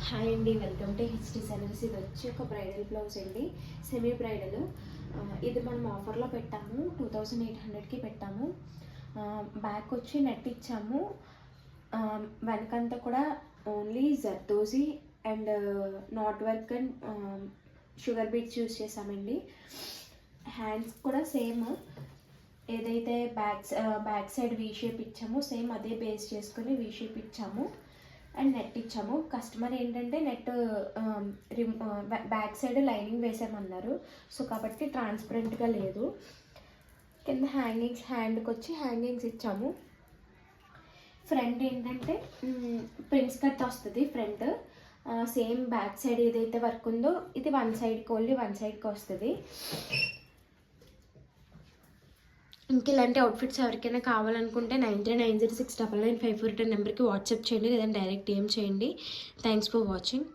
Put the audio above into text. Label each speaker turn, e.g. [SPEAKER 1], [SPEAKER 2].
[SPEAKER 1] Hi అండి, welcome to HD sellers. ఇది వచ్చి ఒక బ్రైడల్ బ్లౌజ్ అండి, సెమీ బ్రైడల్. ఇది మనం ఆఫర్లో పెట్టాము, 2800కి పెట్టాము. బ్యాక్ వచ్చి నెట్ ఇచ్చాము. వెనకంతా కూడా only zardozi and knot work and sugar beads use చేసామండి. హ్యాండ్స్ కూడా సేమ్ ఏదైతే బ్యాక్ సైడ్ వీ షేప్ ఇచ్చామో సేమ్ అదే బేస్ చేసుకొని వీ షేప్ ఇచ్చాము అండ్ నెట్ ఇచ్చాము. కస్టమర్ ఏంటంటే నెట్ బ్యాక్ సైడ్ లైనింగ్ వేసామన్నారు, సో కాబట్టి ట్రాన్స్పరెంట్గా లేదు. కింద హ్యాండ్కి వచ్చి హ్యాంగింగ్స్ ఇచ్చాము. ఫ్రంట్ ఏంటంటే ప్రిన్స్ కట్ వస్తుంది ఫ్రంట్. సేమ్ బ్యాక్ సైడ్ ఏదైతే వర్క్ ఉందో ఇది ఓన్లీ వన్ సైడ్కి వస్తుంది. ఇంక ఇలాంటి అవుట్ఫిట్స్ ఎవరికైనా కావాలనుకుంటే 9390699542 నెంబర్కి వాట్సాప్ చేయండి, లేదంటే డైరెక్ట్ DM చేయండి. Thanks for watching.